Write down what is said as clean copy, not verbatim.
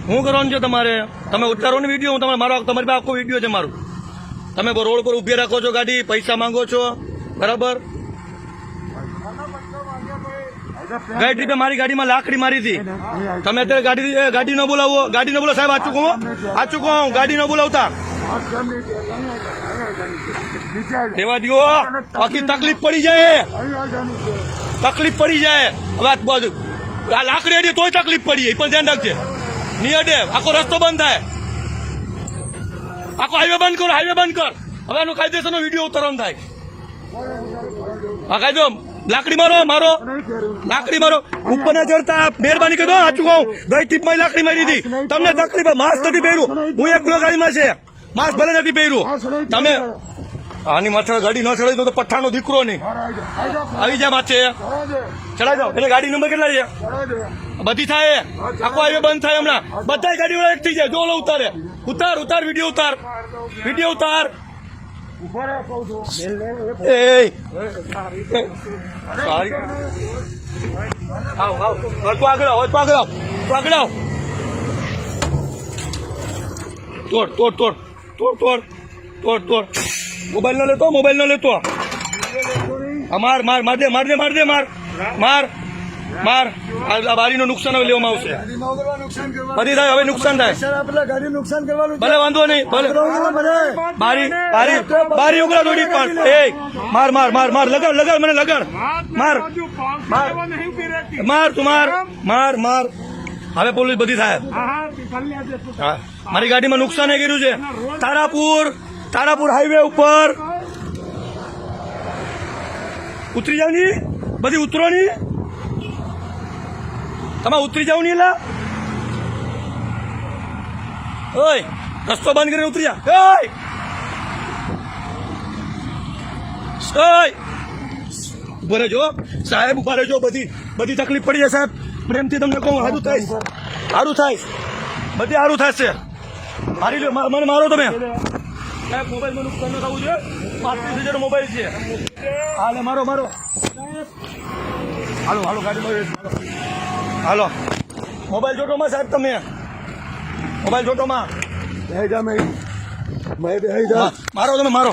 શું કરવાનું છે તમારે? તમે ઉતારો ને વિડીયો, હું તમારી પાસે આખો વિડીયો છે મારું. તમે રોડ પર ઉભી રાખો છો ગાડી, પૈસા માંગો છો, બરાબર? ગઈ ટ્રીપે મારી ગાડીમાં લાકડી મારી હતી. તમે અત્યારે ગાડી ન બોલાવો, ગાડી ન બોલાવો સાહેબ. આચું કહો, ગાડી ન બોલાવતા દેવા દો. બાકી તકલીફ પડી જાય, તકલીફ પડી જાય. હવે આ લાકડી અડી તોય તકલીફ પડી, એ પણ ધ્યાન રાખજે. નહીં અડે, આખો રસ્તો બંધ થાય, આખો હાઈવે બંધ કરો, હાઈવે બંધ કર. હવે આનો કાયદેસરનો વિડીયો ઉતારવાનો થાય. હા કાયદો, લાકડી મારો, મારો લાકડી મારો, ઉપર ના ચડતા. મહેરબાની કરી દો. સાચું કહું, ગઈ ટીપમાં લાકડી મારી હતી. તમને તકલીફ, માસ્ક નથી પહેર્યું. હું એકલો ગાડીમાં છે, માસ્ક ભલે નથી પહેર્યું. તમે આની માથે ગાડી ન ચડાવી તો પઠ્ઠાનો દીકરો નહીં આવી જાય માથે ચડાવી દો. એટલે ગાડી નંબર કેટલા છે? બધી થાય, આખો હાઈવે બંધ થાય હમણાં. બધા ગાડી વાળા એક થઈ જાય. જો ઉતારે, ઉતાર ઉતાર, વિડીયો ઉતાર, વિડીયો ઉતાર. આગળ આવ, આગળ આવ, આગળ આવ. તોડ તોડ તોડ તોડ તોડ તોડ તોડ. મોબાઈલ ન લેતો, મોબાઈલ ન લેતો. માર માર માર દે, માર દે, માર દે, માર માર માર. આ બારીનું નુકસાન હવે લેવામાં આવશે. બધી થાય, હવે નુકસાન થાય. ભલે વાંધો નહીં, ભલે બારી બારી બારી ઉગલા દોડી પણ. એ માર માર માર માર, લગાડ લગાડ, મને લગાડ. માર માર માર, તું માર માર માર. હવે પોલીસ બધી થાય. મારી ગાડીમાં નુકસાન એ કર્યું છે. તારાપુર હાઈવે ઉપર ઉતરી જાવ ની, બધી ઉતરો ની. તમે ઉતરી જાવ ની. એલા ઓય, રસ્તો બંધ કરીને ઉતરી જા. ઉભા રહેજો સાહેબ, ઉભા રહેજો. બધી તકલીફ પડી જાય સાહેબ. પ્રેમથી તમને કહું, સારું થાય, સારું થાય, બધી સારું થશે. મારી લો, મને મારો તમે સાહેબ. મોબાઈલમાં નુકસાન ન થવું જોઈએ. 35,000 મોબાઈલ છે. હાલે મારો મારો. હાલો હાલો, ગાડી હાલો. મોબાઈલ જોટોમાં સાહેબ, તમે મોબાઈલ જોટોમાં મારો, તમે મારો.